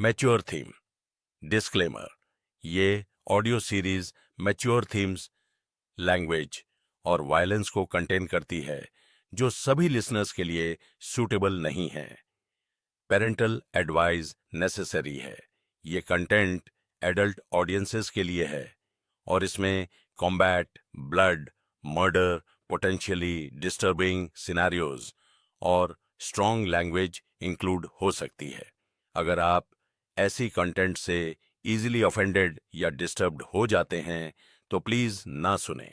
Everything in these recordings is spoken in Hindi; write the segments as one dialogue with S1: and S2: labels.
S1: Mature theme. डिस्क्लेमर, ये audio series mature themes, language और वायलेंस को कंटेन करती है जो सभी लिसनर्स के लिए सूटेबल नहीं है। पेरेंटल एडवाइस नेसेसरी है। ये कंटेंट एडल्ट ऑडियंसेस के लिए है और इसमें combat, blood, murder, potentially disturbing scenarios और स्ट्रॉन्ग लैंग्वेज इंक्लूड हो सकती है। अगर आप ऐसी कंटेंट से इजीली ऑफेंडेड या डिस्टर्ब्ड हो जाते हैं तो प्लीज ना सुने।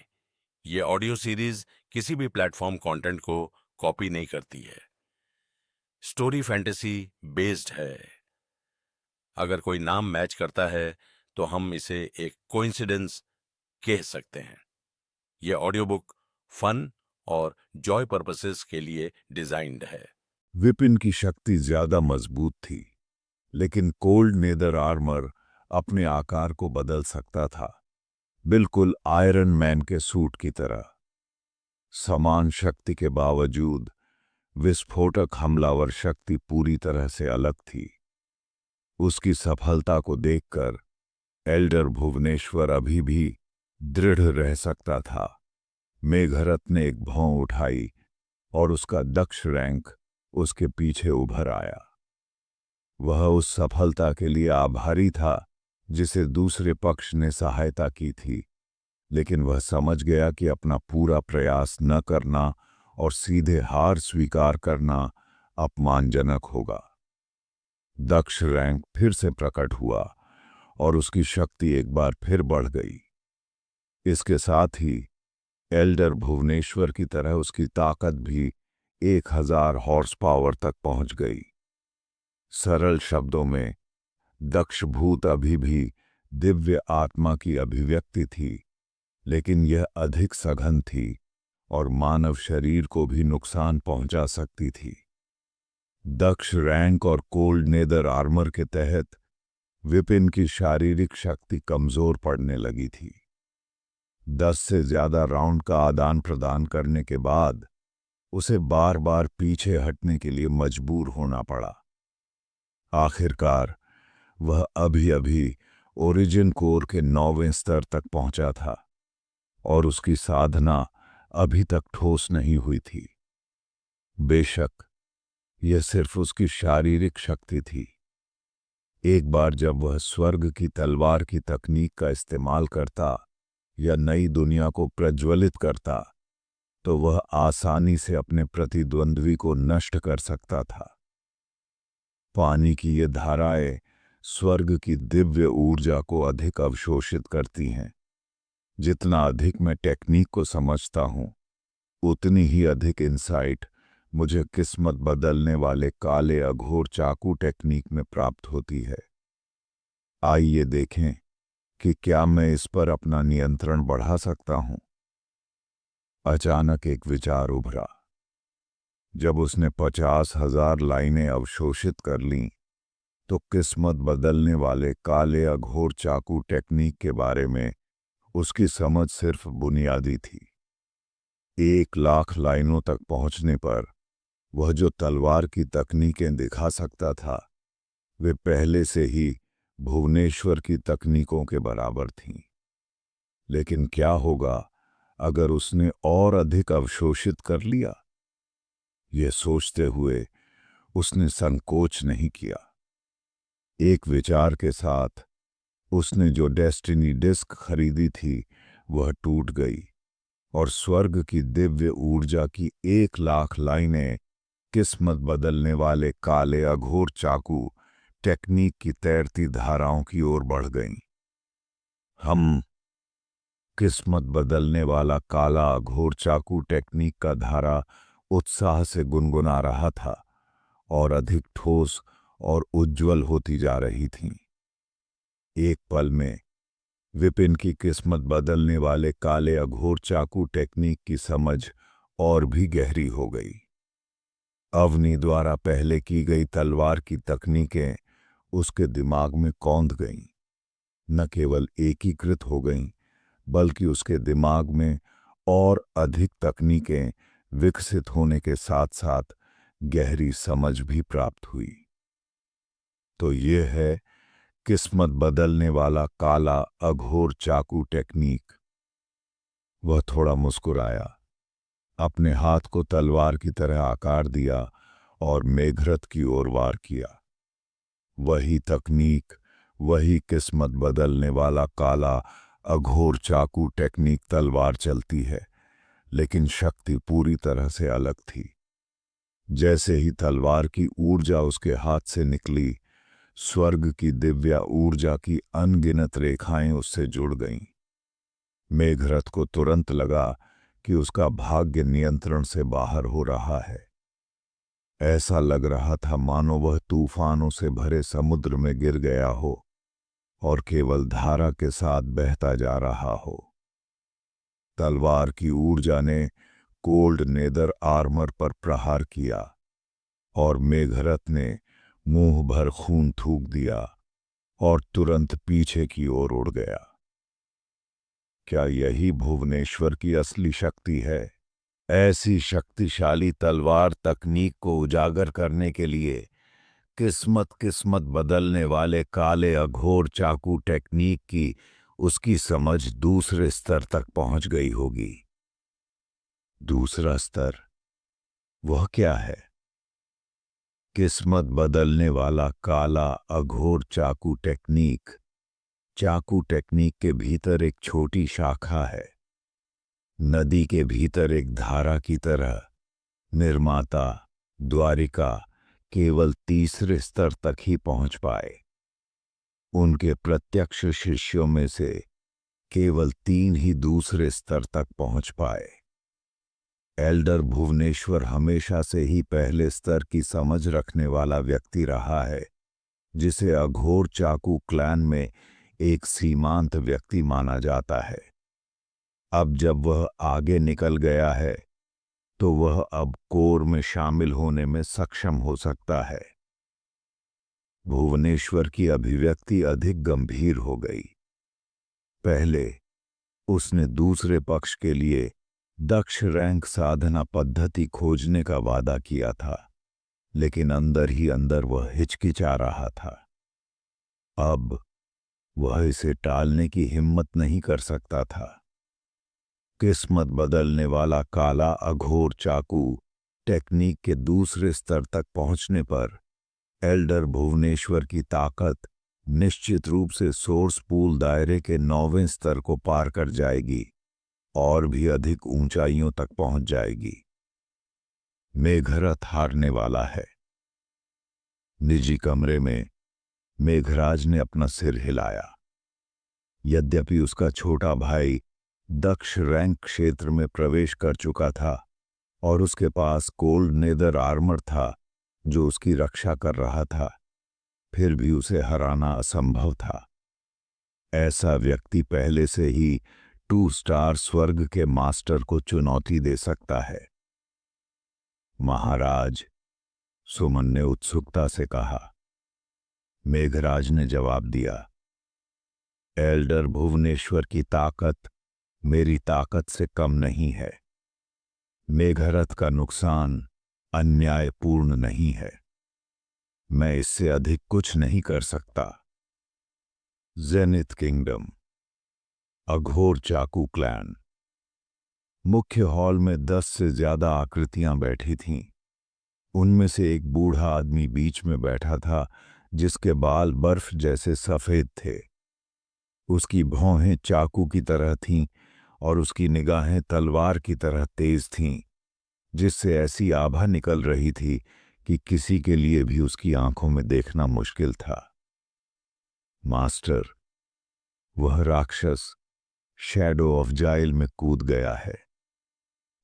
S1: ये ऑडियो सीरीज किसी भी प्लेटफॉर्म कंटेंट को कॉपी नहीं करती है। स्टोरी फैंटेसी बेस्ड है। अगर कोई नाम मैच करता है तो हम इसे एक कोइंसिडेंस कह सकते हैं। यह ऑडियो बुक फन और जॉय पर्पसेस के लिए डिजाइन्ड है।
S2: विपिन की शक्ति ज्यादा मजबूत थी, लेकिन कोल्ड नेदर आर्मर अपने आकार को बदल सकता था, बिल्कुल आयरन मैन के सूट की तरह। समान शक्ति के बावजूद विस्फोटक हमलावर शक्ति पूरी तरह से अलग थी। उसकी सफलता को देखकर एल्डर भुवनेश्वर अभी भी दृढ़ रह सकता था। मेघरथ ने एक भौं उठाई और उसका दक्ष रैंक उसके पीछे उभर आया। वह उस सफलता के लिए आभारी था जिसे दूसरे पक्ष ने सहायता की थी, लेकिन वह समझ गया कि अपना पूरा प्रयास न करना और सीधे हार स्वीकार करना अपमानजनक होगा। दक्ष रैंक फिर से प्रकट हुआ और उसकी शक्ति एक बार फिर बढ़ गई। इसके साथ ही एल्डर भुवनेश्वर की तरह उसकी ताकत भी 1000 हॉर्स पावर तक पहुंच गई। सरल शब्दों में, दक्ष भूत अभी भी दिव्य आत्मा की अभिव्यक्ति थी, लेकिन यह अधिक सघन थी और मानव शरीर को भी नुकसान पहुंचा सकती थी। दक्ष रैंक और कोल्ड नेदर आर्मर के तहत विपिन की शारीरिक शक्ति कमजोर पड़ने लगी थी। 10 से ज्यादा राउंड का आदान प्रदान करने के बाद उसे बार बार पीछे हटने के लिए मजबूर होना पड़ा। आखिरकार वह अभी अभी ओरिजिन कोर के 9वें स्तर तक पहुंचा था और उसकी साधना अभी तक ठोस नहीं हुई थी। बेशक यह सिर्फ उसकी शारीरिक शक्ति थी। एक बार जब वह स्वर्ग की तलवार की तकनीक का इस्तेमाल करता या नई दुनिया को प्रज्वलित करता, तो वह आसानी से अपने प्रतिद्वंद्वी को नष्ट कर सकता था। पानी की ये धाराएं स्वर्ग की दिव्य ऊर्जा को अधिक अवशोषित करती हैं। जितना अधिक मैं टेक्निक को समझता हूं, उतनी ही अधिक इंसाइट मुझे किस्मत बदलने वाले काले अघोर चाकू टेक्निक में प्राप्त होती है। आइए देखें कि क्या मैं इस पर अपना नियंत्रण बढ़ा सकता हूं। अचानक एक विचार उभरा। जब उसने 50,000 लाइनें अवशोषित कर लीं, तो किस्मत बदलने वाले काले अघोर चाकू टेक्निक के बारे में उसकी समझ सिर्फ बुनियादी थी। 1,00,000 लाइनों तक पहुंचने पर वह जो तलवार की तकनीकें दिखा सकता था, वे पहले से ही भुवनेश्वर की तकनीकों के बराबर थीं। लेकिन क्या होगा अगर उसने और अधिक अवशोषित कर लिया? यह सोचते हुए उसने संकोच नहीं किया। एक विचार के साथ उसने जो डेस्टिनी डिस्क खरीदी थी वह टूट गई और स्वर्ग की दिव्य ऊर्जा की 1,00,000 लाइनें किस्मत बदलने वाले काले अघोर चाकू टेक्निक की तैरती धाराओं की ओर बढ़ गईं। हम किस्मत बदलने वाला काला अघोर चाकू टेक्निक का धारा उत्साह से गुनगुना रहा था और अधिक ठोस और उज्ज्वल होती जा रही थीं। एक पल में विपिन की किस्मत बदलने वाले काले अघोर चाकू टेक्निक की समझ और भी गहरी हो गई। अवनी द्वारा पहले की गई तलवार की तकनीकें उसके दिमाग में कौंध गईं। न केवल एकीकृत हो गईं, बल्कि उसके दिमाग में और अधिक तकनीकें विकसित होने के साथ साथ गहरी समझ भी प्राप्त हुई। तो ये है किस्मत बदलने वाला काला अघोर चाकू टेक्निक। वह थोड़ा मुस्कुराया, अपने हाथ को तलवार की तरह आकार दिया और मेघरथ की ओर वार किया। वही तकनीक, वही किस्मत बदलने वाला काला अघोर चाकू टेक्निक। तलवार चलती है, लेकिन शक्ति पूरी तरह से अलग थी। जैसे ही तलवार की ऊर्जा उसके हाथ से निकली, स्वर्ग की दिव्य ऊर्जा की अनगिनत रेखाएं उससे जुड़ गईं। मेघरथ को तुरंत लगा कि उसका भाग्य नियंत्रण से बाहर हो रहा है। ऐसा लग रहा था मानो वह तूफानों से भरे समुद्र में गिर गया हो और केवल धारा के साथ बहता जा रहा हो। तलवार की ऊर्जा ने कोल्ड नेदर आर्मर पर प्रहार किया और मेघरथ ने मुंह भर खून थूक दिया और तुरंत पीछे की ओर उड़ गया। क्या यही भुवनेश्वर की असली शक्ति है? ऐसी शक्तिशाली तलवार तकनीक को उजागर करने के लिए किस्मत बदलने वाले काले अघोर चाकू टेक्निक की उसकी समझ दूसरे स्तर तक पहुंच गई होगी। दूसरा स्तर, वह क्या है? किस्मत बदलने वाला काला अघोर चाकू टेक्निक। चाकू टेक्निक के भीतर एक छोटी शाखा है। नदी के भीतर एक धारा की तरह निर्माता द्वारिका केवल तीसरे स्तर तक ही पहुंच पाए। उनके प्रत्यक्ष शिष्यों में से केवल 3 ही दूसरे स्तर तक पहुंच पाए। एल्डर भुवनेश्वर हमेशा से ही पहले स्तर की समझ रखने वाला व्यक्ति रहा है, जिसे अघोर चाकू क्लैन में एक सीमांत व्यक्ति माना जाता है। अब जब वह आगे निकल गया है, तो वह अब कोर में शामिल होने में सक्षम हो सकता है। भुवनेश्वर की अभिव्यक्ति अधिक गंभीर हो गई। पहले उसने दूसरे पक्ष के लिए दक्ष रैंक साधना पद्धति खोजने का वादा किया था, लेकिन अंदर ही अंदर वह हिचकिचा रहा था। अब वह इसे टालने की हिम्मत नहीं कर सकता था। किस्मत बदलने वाला काला अघोर चाकू टेक्निक के दूसरे स्तर तक पहुंचने पर एल्डर भुवनेश्वर की ताकत निश्चित रूप से सोर्स पूल दायरे के 9वें स्तर को पार कर जाएगी और भी अधिक ऊंचाइयों तक पहुंच जाएगी। मेघरथ हारने वाला है। निजी कमरे में मेघराज ने अपना सिर हिलाया। यद्यपि उसका छोटा भाई दक्ष रैंक क्षेत्र में प्रवेश कर चुका था और उसके पास कोल्ड नेदर आर्मर था जो उसकी रक्षा कर रहा था, फिर भी उसे हराना असंभव था। ऐसा व्यक्ति पहले से ही 2 स्टार स्वर्ग के मास्टर को चुनौती दे सकता है। महाराज, सुमन ने उत्सुकता से कहा। मेघराज ने जवाब दिया, एल्डर भुवनेश्वर की ताकत मेरी ताकत से कम नहीं है। मेघरथ का नुकसान अन्यायपूर्ण नहीं है। मैं इससे अधिक कुछ नहीं कर सकता। जेनिथ किंगडम, अघोर चाकू क्लैन। मुख्य हॉल में 10 से ज्यादा आकृतियां बैठी थीं। उनमें से एक बूढ़ा आदमी बीच में बैठा था, जिसके बाल बर्फ जैसे सफेद थे। उसकी भौहें चाकू की तरह थीं और उसकी निगाहें तलवार की तरह तेज थीं, जिससे ऐसी आभा निकल रही थी कि किसी के लिए भी उसकी आंखों में देखना मुश्किल था। मास्टर, वह राक्षस शैडो ऑफ जाइल में कूद गया है।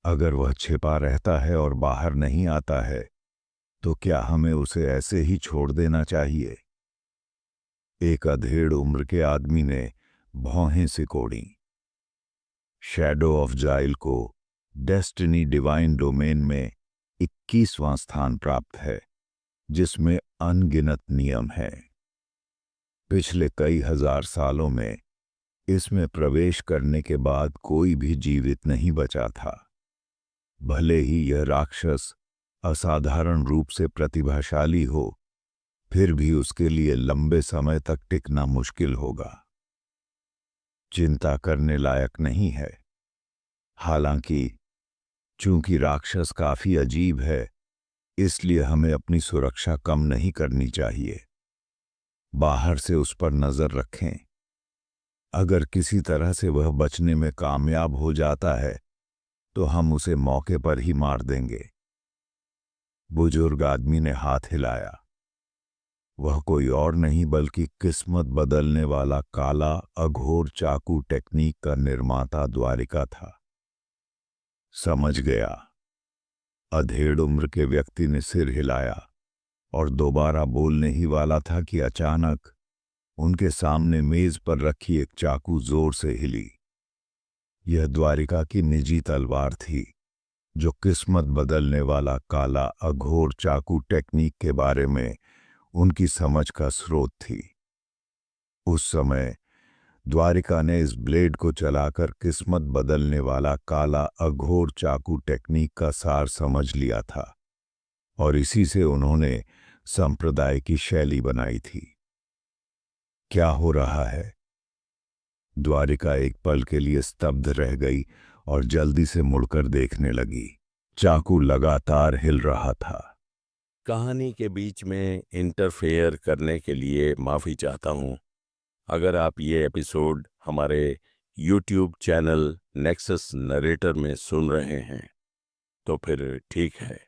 S2: अगर वह छिपा रहता है और बाहर नहीं आता है, तो क्या हमें उसे ऐसे ही छोड़ देना चाहिए? एक अधेड़ उम्र के आदमी ने भौहें सिकोड़ी। शैडो ऑफ जाइल को डेस्टिनी डिवाइन डोमेन में 21वां स्थान प्राप्त है, जिसमें अनगिनत नियम हैं। पिछले कई हजार सालों में इसमें प्रवेश करने के बाद कोई भी जीवित नहीं बचा था। भले ही यह राक्षस असाधारण रूप से प्रतिभाशाली हो, फिर भी उसके लिए लंबे समय तक टिकना मुश्किल होगा। चिंता करने लायक नहीं है। हालांकि चूंकि राक्षस काफी अजीब है, इसलिए हमें अपनी सुरक्षा कम नहीं करनी चाहिए। बाहर से उस पर नजर रखें। अगर किसी तरह से वह बचने में कामयाब हो जाता है तो हम उसे मौके पर ही मार देंगे। बुजुर्ग आदमी ने हाथ हिलाया। वह कोई और नहीं बल्कि किस्मत बदलने वाला काला अघोर चाकू टेक्निक का निर्माता द्वारिका था। समझ गया। अधेड़ उम्र के व्यक्ति ने सिर हिलाया और दोबारा बोलने ही वाला था कि अचानक उनके सामने मेज पर रखी एक चाकू जोर से हिली। यह द्वारिका की निजी तलवार थी, जो किस्मत बदलने वाला काला अघोर चाकू टेक्निक के बारे में उनकी समझ का स्रोत थी। उस समय द्वारिका ने इस ब्लेड को चलाकर किस्मत बदलने वाला काला अघोर चाकू टेक्निक का सार समझ लिया था और इसी से उन्होंने संप्रदाय की शैली बनाई थी। क्या हो रहा है? द्वारिका एक पल के लिए स्तब्ध रह गई और जल्दी से मुड़कर देखने लगी। चाकू लगातार हिल रहा था।
S1: कहानी के बीच में इंटरफेयर करने के लिए माफ़ी चाहता हूँ। अगर आप ये एपिसोड हमारे YouTube चैनल नेक्सस नरेटर में सुन रहे हैं तो फिर ठीक है,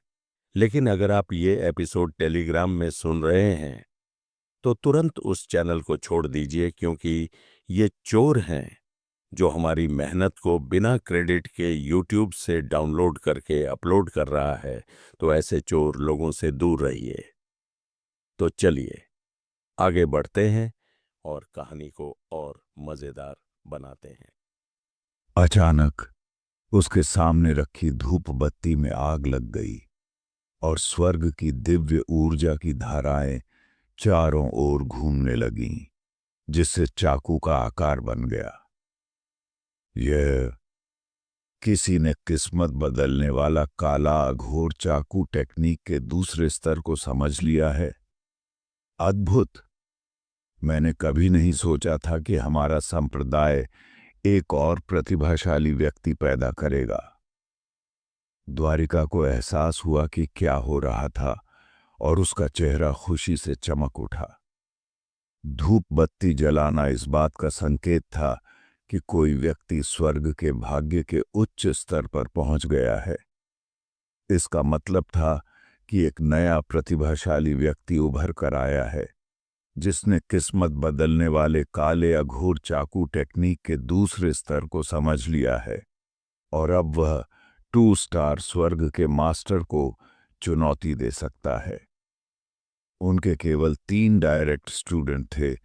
S1: लेकिन अगर आप ये एपिसोड टेलीग्राम में सुन रहे हैं तो तुरंत उस चैनल को छोड़ दीजिए, क्योंकि ये चोर हैं जो हमारी मेहनत को बिना क्रेडिट के YouTube से डाउनलोड करके अपलोड कर रहा है। तो ऐसे चोर लोगों से दूर रहिए। तो चलिए आगे बढ़ते हैं और कहानी को और मज़ेदार बनाते हैं।
S2: अचानक उसके सामने रखी धूप बत्ती में आग लग गई और स्वर्ग की दिव्य ऊर्जा की धाराएं चारों ओर घूमने लगीं, जिससे चाकू का आकार बन गया। यह किसी ने किस्मत बदलने वाला काला अघोर चाकू टेक्निक के दूसरे स्तर को समझ लिया है। अद्भुत। मैंने कभी नहीं सोचा था कि हमारा संप्रदाय एक और प्रतिभाशाली व्यक्ति पैदा करेगा। द्वारिका को एहसास हुआ कि क्या हो रहा था और उसका चेहरा खुशी से चमक उठा। धूप बत्ती जलाना इस बात का संकेत था कि कोई व्यक्ति स्वर्ग के भाग्य के उच्च स्तर पर पहुंच गया है। इसका मतलब था कि एक नया प्रतिभाशाली व्यक्ति उभर कर आया है, जिसने किस्मत बदलने वाले काले अघोर चाकू टेक्निक के दूसरे स्तर को समझ लिया है और अब वह 2 स्टार स्वर्ग के मास्टर को चुनौती दे सकता है। उनके केवल 3 डायरेक्ट स्टूडेंट थे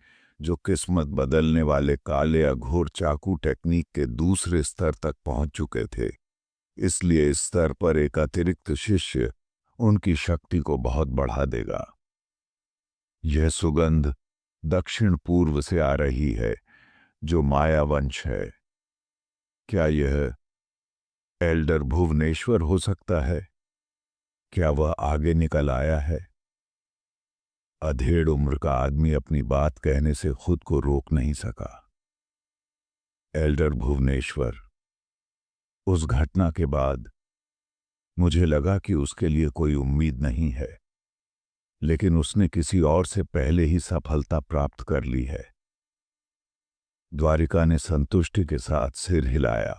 S2: जो किस्मत बदलने वाले काले अघोर चाकू टेक्निक के दूसरे स्तर तक पहुंच चुके थे। इसलिए इस स्तर पर एक अतिरिक्त शिष्य उनकी शक्ति को बहुत बढ़ा देगा। यह सुगंध दक्षिण पूर्व से आ रही है, जो माया वंश है। क्या यह एल्डर भुवनेश्वर हो सकता है? क्या वह आगे निकल आया है? अधेड़ उम्र का आदमी अपनी बात कहने से खुद को रोक नहीं सका। एल्डर भुवनेश्वर। उस घटना के बाद मुझे लगा कि उसके लिए कोई उम्मीद नहीं है, लेकिन उसने किसी और से पहले ही सफलता प्राप्त कर ली है। द्वारिका ने संतुष्टि के साथ सिर हिलाया,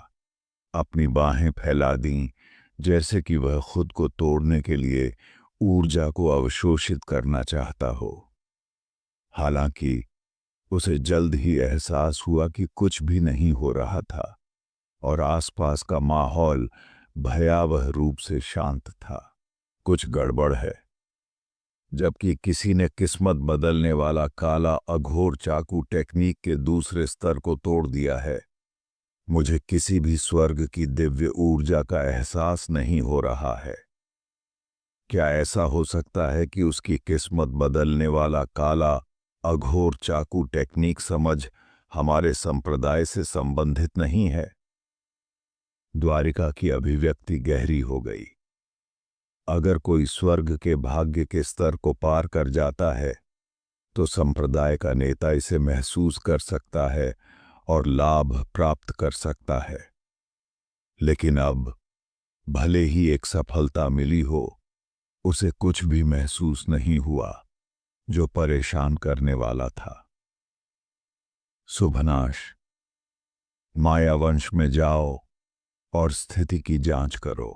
S2: अपनी बाहें फैला दीं, जैसे कि वह खुद को तोड़ने के लिए ऊर्जा को अवशोषित करना चाहता हो। हालांकि उसे जल्द ही एहसास हुआ कि कुछ भी नहीं हो रहा था और आसपास का माहौल भयावह रूप से शांत था। कुछ गड़बड़ है। जबकि किसी ने किस्मत बदलने वाला काला अघोर चाकू टेक्निक के दूसरे स्तर को तोड़ दिया है। मुझे किसी भी स्वर्ग की दिव्य ऊर्जा का एहसास नहीं हो रहा है। क्या ऐसा हो सकता है कि उसकी किस्मत बदलने वाला काला अघोर चाकू टेक्निक समझ हमारे संप्रदाय से संबंधित नहीं है? द्वारिका की अभिव्यक्ति गहरी हो गई। अगर कोई स्वर्ग के भाग्य के स्तर को पार कर जाता है तो संप्रदाय का नेता इसे महसूस कर सकता है और लाभ प्राप्त कर सकता है। लेकिन अब भले ही एक सफलता मिली हो, उसे कुछ भी महसूस नहीं हुआ जो परेशान करने वाला था। शुभनाश, मायावंश में जाओ और स्थिति की जांच करो।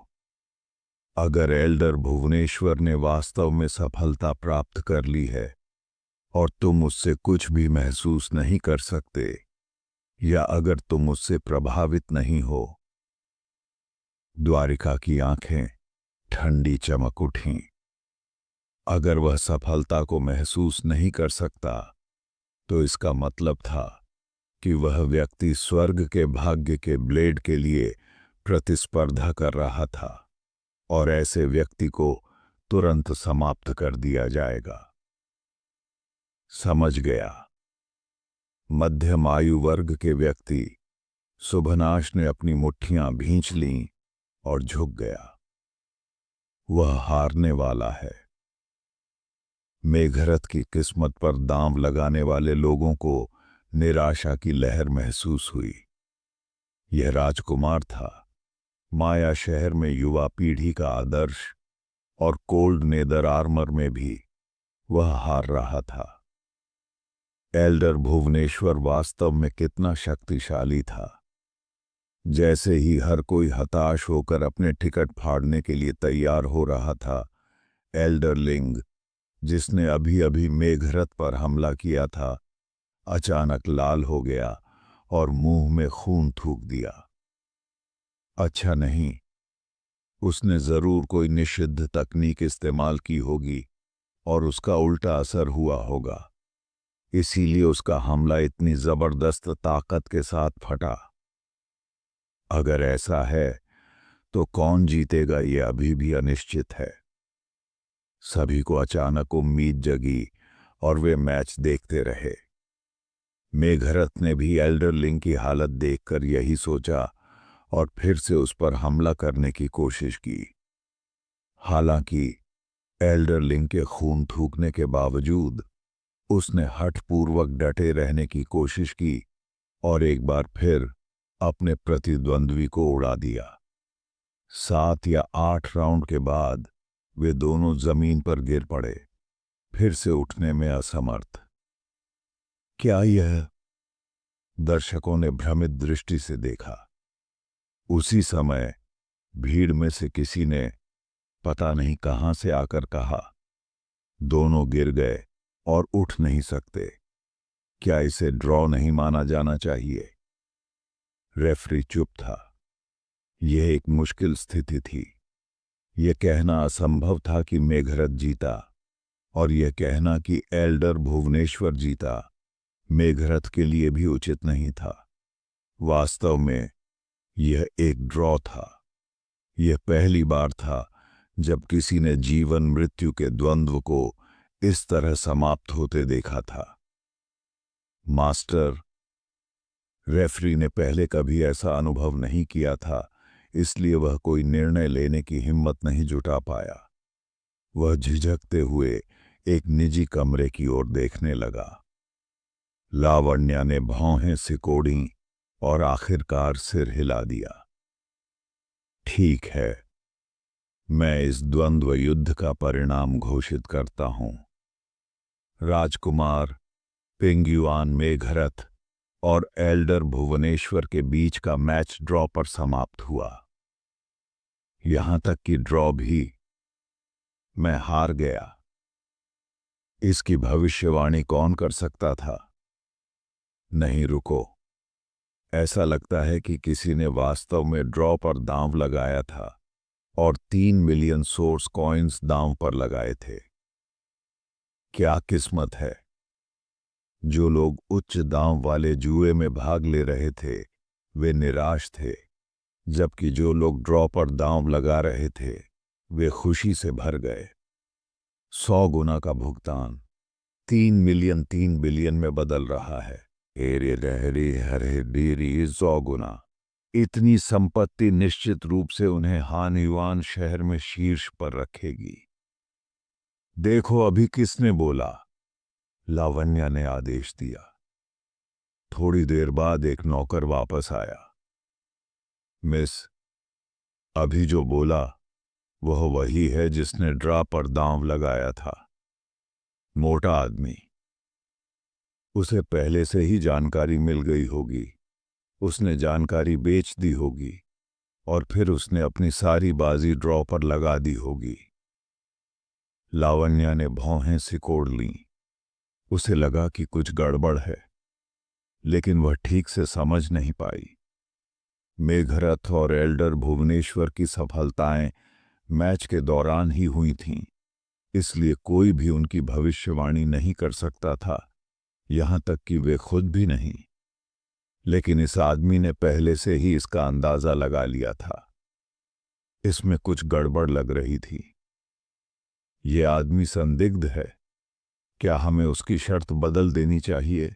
S2: अगर एल्डर भुवनेश्वर ने वास्तव में सफलता प्राप्त कर ली है और तुम उससे कुछ भी महसूस नहीं कर सकते, या अगर तुम उससे प्रभावित नहीं हो। द्वारिका की आंखें ठंडी चमक उठीं। अगर वह सफलता को महसूस नहीं कर सकता, तो इसका मतलब था कि वह व्यक्ति स्वर्ग के भाग्य के ब्लेड के लिए प्रतिस्पर्धा कर रहा था, और ऐसे व्यक्ति को तुरंत समाप्त कर दिया जाएगा। समझ गया। मध्यम आयु वर्ग के व्यक्ति शुभनाश ने अपनी मुट्ठियां भींच लीं और झुक गया। वह हारने वाला है। मेघरथ की किस्मत पर दांव लगाने वाले लोगों को निराशा की लहर महसूस हुई। यह राजकुमार था, माया शहर में युवा पीढ़ी का आदर्श, और कोल्ड नेदर आर्मर में भी वह हार रहा था। एल्डर भुवनेश्वर वास्तव में कितना शक्तिशाली था। जैसे ही हर कोई हताश होकर अपने टिकट फाड़ने के लिए तैयार हो रहा था, एल्डर लिंग, जिसने अभी अभी मेघरथ पर हमला किया था, अचानक लाल हो गया और मुंह में खून थूक दिया। अच्छा नहीं, उसने जरूर कोई निषिद्ध तकनीक इस्तेमाल की होगी और उसका उल्टा असर हुआ होगा। इसीलिए उसका हमला इतनी जबरदस्त ताकत के साथ फटा। अगर ऐसा है तो कौन जीतेगा, ये अभी भी अनिश्चित है। सभी को अचानक उम्मीद जगी और वे मैच देखते रहे। मेघरथ ने भी एल्डर लिंग की हालत देखकर यही सोचा और फिर से उस पर हमला करने की कोशिश की। हालांकि एल्डर लिंग के खून थूकने के बावजूद उसने हठपूर्वक डटे रहने की कोशिश की और एक बार फिर अपने प्रतिद्वंद्वी को उड़ा दिया। 7 या 8 राउंड के बाद वे दोनों जमीन पर गिर पड़े, फिर से उठने में असमर्थ। क्या यह? दर्शकों ने भ्रमित दृष्टि से देखा। उसी समय भीड़ में से किसी ने पता नहीं कहां से आकर कहा, दोनों गिर गए और उठ नहीं सकते। क्या इसे ड्रॉ नहीं माना जाना चाहिए? रेफरी चुप था। यह एक मुश्किल स्थिति थी। यह कहना असंभव था कि मेघरथ जीता, और यह कहना कि एल्डर भुवनेश्वर जीता मेघरथ के लिए भी उचित नहीं था। वास्तव में यह एक ड्रॉ था। यह पहली बार था जब किसी ने जीवन मृत्यु के द्वंद्व को इस तरह समाप्त होते देखा था। मास्टर, रेफरी ने पहले कभी ऐसा अनुभव नहीं किया था, इसलिए वह कोई निर्णय लेने की हिम्मत नहीं जुटा पाया। वह झिझकते हुए एक निजी कमरे की ओर देखने लगा। लावण्या ने भौहें सिकोड़ी और आखिरकार सिर हिला दिया। ठीक है, मैं इस द्वंद्व युद्ध का परिणाम घोषित करता हूं। राजकुमार पिंगयुआन मेघरथ और एल्डर भुवनेश्वर के बीच का मैच ड्रॉ पर समाप्त हुआ। यहां तक कि ड्रॉ भी। मैं हार गया। इसकी भविष्यवाणी कौन कर सकता था? नहीं, रुको। ऐसा लगता है कि किसी ने वास्तव में ड्रॉ पर दांव लगाया था और 3 मिलियन सोर्स कॉइन्स दांव पर लगाए थे। क्या किस्मत है! जो लोग उच्च दांव वाले जुए में भाग ले रहे थे वे निराश थे, जबकि जो लोग ड्रॉ पर दांव लगा रहे थे वे खुशी से भर गए। 100 गुना का भुगतान 3 मिलियन 3 बिलियन में बदल रहा है। एरे रहरी हरे डीरी 100 गुना। इतनी संपत्ति निश्चित रूप से उन्हें हान युआन शहर में शीर्ष पर रखेगी। देखो, अभी किसने बोला? लावण्या ने आदेश दिया। थोड़ी देर बाद एक नौकर वापस आया। मिस, अभी जो बोला वह वही है जिसने ड्रा पर दांव लगाया था। मोटा आदमी। उसे पहले से ही जानकारी मिल गई होगी। उसने जानकारी बेच दी होगी और फिर उसने अपनी सारी बाजी ड्रॉ पर लगा दी होगी। लावण्या ने भौहें सिकोड़ लीं। उसे लगा कि कुछ गड़बड़ है, लेकिन वह ठीक से समझ नहीं पाई। मेघरथ और एल्डर भुवनेश्वर की सफलताएं मैच के दौरान ही हुई थीं, इसलिए कोई भी उनकी भविष्यवाणी नहीं कर सकता था, यहां तक कि वे खुद भी नहीं। लेकिन इस आदमी ने पहले से ही इसका अंदाजा लगा लिया था। इसमें कुछ गड़बड़ लग रही थी। ये आदमी संदिग्ध है। क्या हमें उसकी शर्त बदल देनी चाहिए?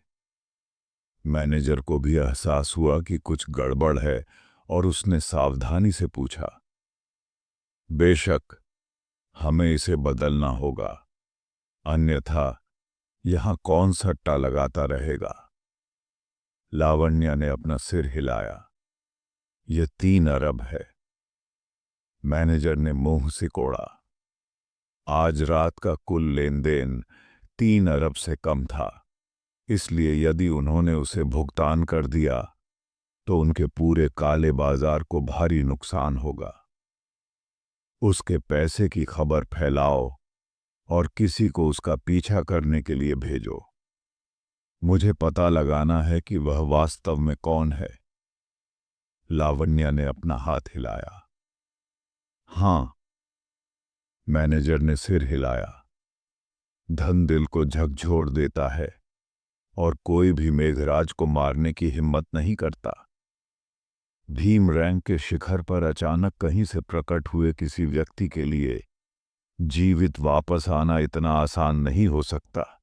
S2: मैनेजर को भी एहसास हुआ कि कुछ गड़बड़ है और उसने सावधानी से पूछा, बेशक, हमें इसे बदलना होगा, अन्यथा यहां कौन सट्टा लगाता रहेगा? लावण्या ने अपना सिर हिलाया। यह 3 अरब है। मैनेजर ने मुंह सिकोड़ा। आज रात का कुल लेन देन 3 अरब से कम था, इसलिए यदि उन्होंने उसे भुगतान कर दिया तो उनके पूरे काले बाजार को भारी नुकसान होगा। उसके पैसे की खबर फैलाओ और किसी को उसका पीछा करने के लिए भेजो। मुझे पता लगाना है कि वह वास्तव में कौन है। लावण्या ने अपना हाथ हिलाया। हां, मैनेजर ने सिर हिलाया। धन दिल को झकझोर देता है और कोई भी मेघराज को मारने की हिम्मत नहीं करता। भीम रैंक के शिखर पर अचानक कहीं से प्रकट हुए किसी व्यक्ति के लिए जीवित वापस आना इतना आसान नहीं हो सकता।